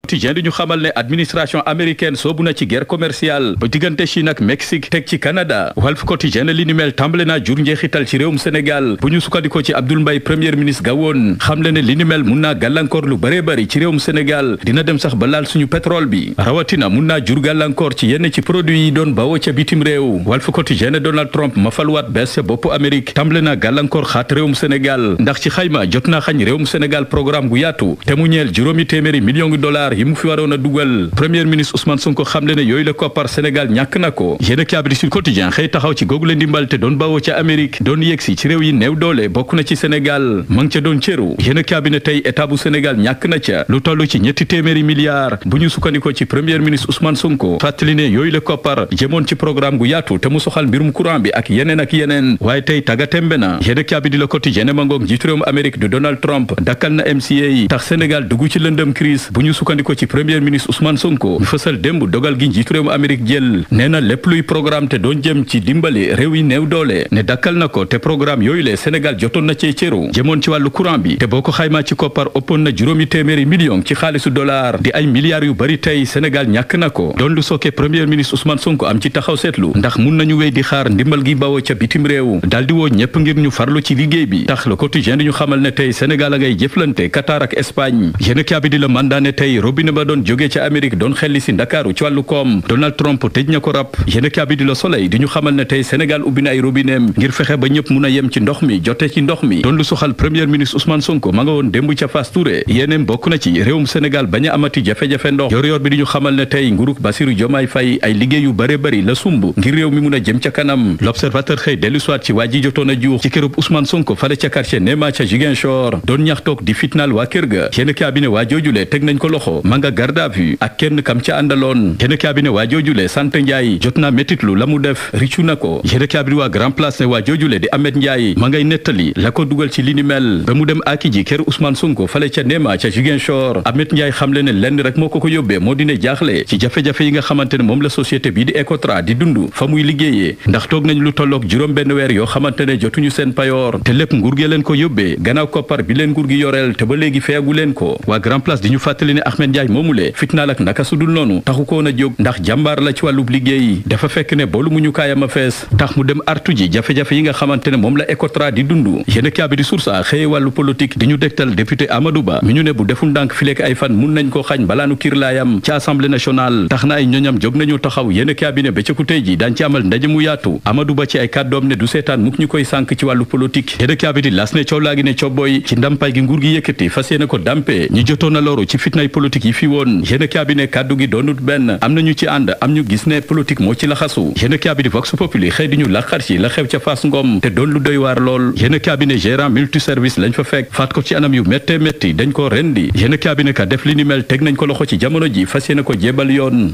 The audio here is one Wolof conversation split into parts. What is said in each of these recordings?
quotidien di ñu xamal ne administration américaine soobu na ci guerre commerciale ba diggante Chine ak Mexique teg ci Canada. Walf quotidien li ni mel tàmbale naa jur njeexital ci réewum Sénégal bu ñu sukkandikoo ci Abdoul Mbaye premier ministre gawoon xamle ne li ni mel mun naa gàllankoor lu bëree bëri ci réewum Sénégal dina dem sax ba laal suñu pétrole bi rawatina mun naa jur gàllankoor ci yenn ci produit yi doon bawoo ca bitim réew. Walf quotidien Donald Trump ma faluwaat bees ca boppu Amérique tàmbale naa gàllankoor xaat réewum Sénégal ndax ci xayma jot naa xañ réewum Sénégal programme gu yaatu te mu ñeel juróomi téeméeri millions de dollars yi mu fi waroon a dugal. premier ministre Ousmane Sonko xamle ne yooyu la koppar Sénégal ñàkk na ko. yéen a kaabiri Sud Quotidien xëy taxaw ci googu leen ndimbal te doon bawoo ca Amérique doon yegsi ci réew yi néew doole bokk na ci Sénégal ma ngi ca doon cëru. yéen a kaabine tey état bu Sénégal ñàkk na ca lu toll ci ñetti téeméeri milliards bu ñu sukkandikoo ci premier ministre Ousmane Sonko fàttali ne yooyu la koppar jëmoon ci programme gu yaatu te mu soxal mbirum courant bi ak yeneen waaye tey tagatembe na. yéen a kaabidi Le Quotidien ma ngoog njiitu réewum Amérique du Donald Trump dakkal na MCA yi tax Sénégal dugg ci lëndëm crise bu ñu sukkandikoo ci premier ministre Ousmane Sonko ñu fësal démb dogal gi njiitu réewum Amérique jël nee na lépp luy programme te doon jëm ci dimbali réew yi néew doole ne dakkal na ko te programme yooyu le Sénégal jotoon na cee cëru jëmoon ci wàllu courant bi te boo ko xaymaa ci koppar ëppoon na juróomi téeméeri millions ci xaalisu dollar di ay milliards yu bari tey Sénégal ñàkk na ko doon lu sookee premier ministre Ousmane Sonko am ci taxaw seetlu ndax mun nañu wéy di xaar ndimbal gi bawoo ca bitim réew daldi woo ñëpp ngir ñu farlu ci liggéey bi tax Le Quotidien di ñu xamal ne tey Sénégal a ngay jëflante Qatar ak Espagne yéen kaabi di la mandat ne tey robinet ba doon jógee ca Amérique doon xelli si Ndakaaru ci wàllu koom Donald Trump tëj na ko rab yéen kaabi di la Soleil di ñu xamal ne tey Sénégal ubbi na ay robineem ngir fexe ba ñëpp mun a yem ci ndox mi jote ci ndox mi doon lu soxal premier ministre Ousmane Sonko ma nga woon démb ca Fass Touré yéeneem bokk na ci réewum Sénégal bañ a amati jafe-jafe ndox yor bi di ñu xamal ne tey nguruk Bassirou Diomaye Faye ay liggéey yu bare bari la sumb ngir réew mi mun a jëm ca kanam l'observateur xëy dellu soit ci waa ji jotoon a juux ci kërub Ousmane Sonko fale ca quartier Néma ca Ziguinchor doon ñax toog di fitnaal waa kër ga yéen cabinet waa joojule teg nañ ko loxo ma nga garde à vue ak kenn kam ca àndaloon yéen cabinet waa joojule sant Ndiaye jot naa métitlu la mu def riccu na ko yéen cabinet waa Grand Place ne waa joojule di Ahmed Ndiaye ma ngay nettali la ko dugal ci li ni mel ba mu dem aki ji kër Ousmane Sonko fale ca Néma ca Ziguinchor Ahmed Ndiaye xamle ne lenn rek moo ko ko yóbbee moo dine jaaxle ci jafe-jafe yi nga xamante ne moom la société bii di Ecotra di dund fa muy liggéeyee ndax toog nañ lu tolloog juróom benn weer yoo xamante ne jotuñu seen payoor te lépp nguur gi leen ko yóbbee gannaaw koppar bi leen nguur gi yoreel te ba léegi feeyagu leen ko waa Grand Place di ñu fàttali ne Ahmed Ndiaye moomulee fitnaal ak naka sudul noonu taxu koon a jóg ndax jàmbaar la ci wàllub liggéey dafa fekk ne boolu mu ñu kaayam a fees tax mu dem artu ji jafe-jafe yi nga xamante ne moom la Ecotra di dund yéen kaabi di source a xëye wàllu politique di ñu dégtal député Amadou Ba mi ñu ne bu deful ndànk fileek ay fan mun nañ koo xañ balaanu kirlaayam ci assemblée nationale tax na ay ñoñam jóg nañu taxaw yéen cabinet ba ca ku tey ji daañ ci amal ndaje mu yaatu Amadou Ba ci ay kàddoom ne du seetaan mukk ñu koy sànk ci wàllu politique yéen cabinet las ne coow laa gi ne cobboy ci ndampaay gi nguur gi yëkkati fas yéene ko dampe ñi jotoon na loru ci fitnay politique yi fi woon yéen cabinet kàddu gi doonut benn am na ñu ci ànd am ñu gis ne politique moo ci laxasu yéen cabinet Vox Populi xëy di ñu laqar ci la xew ca Fass Ngom te doon lu doy waar lool yéen cabinet gérant multiservice lañ fa fekk faat ko ci anam yu métte métti dañ ko rendi yéen cabinet ka def li ni mel teg nañ ko loxo ci jamono ji fas yéene ko jébal yoon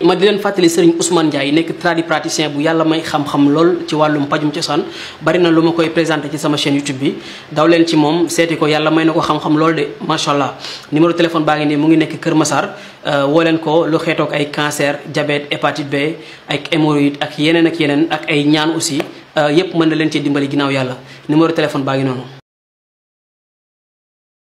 ma di leen fàttali Serigne Ousmane Ndiaye nekk tradipraticien bu yàlla may xam-xam lool ci wàllum pajum cosaan bari na lu ma koy présenté ci sama chaîne YouTube bi daw leen ci moom seeti ko yàlla may na ko xam-xam lool de macha allah numéro téléphone baa ngi nii mu ngi nekk Kër Massar woo leen ko lu xeetoog ay cancer diabète hépatite B ak hémorroïde ak yeneen ak ay ñaan aussi yépp mën na leen ci dimbali ginnaaw yàlla numéro téléphone baa ngi noonu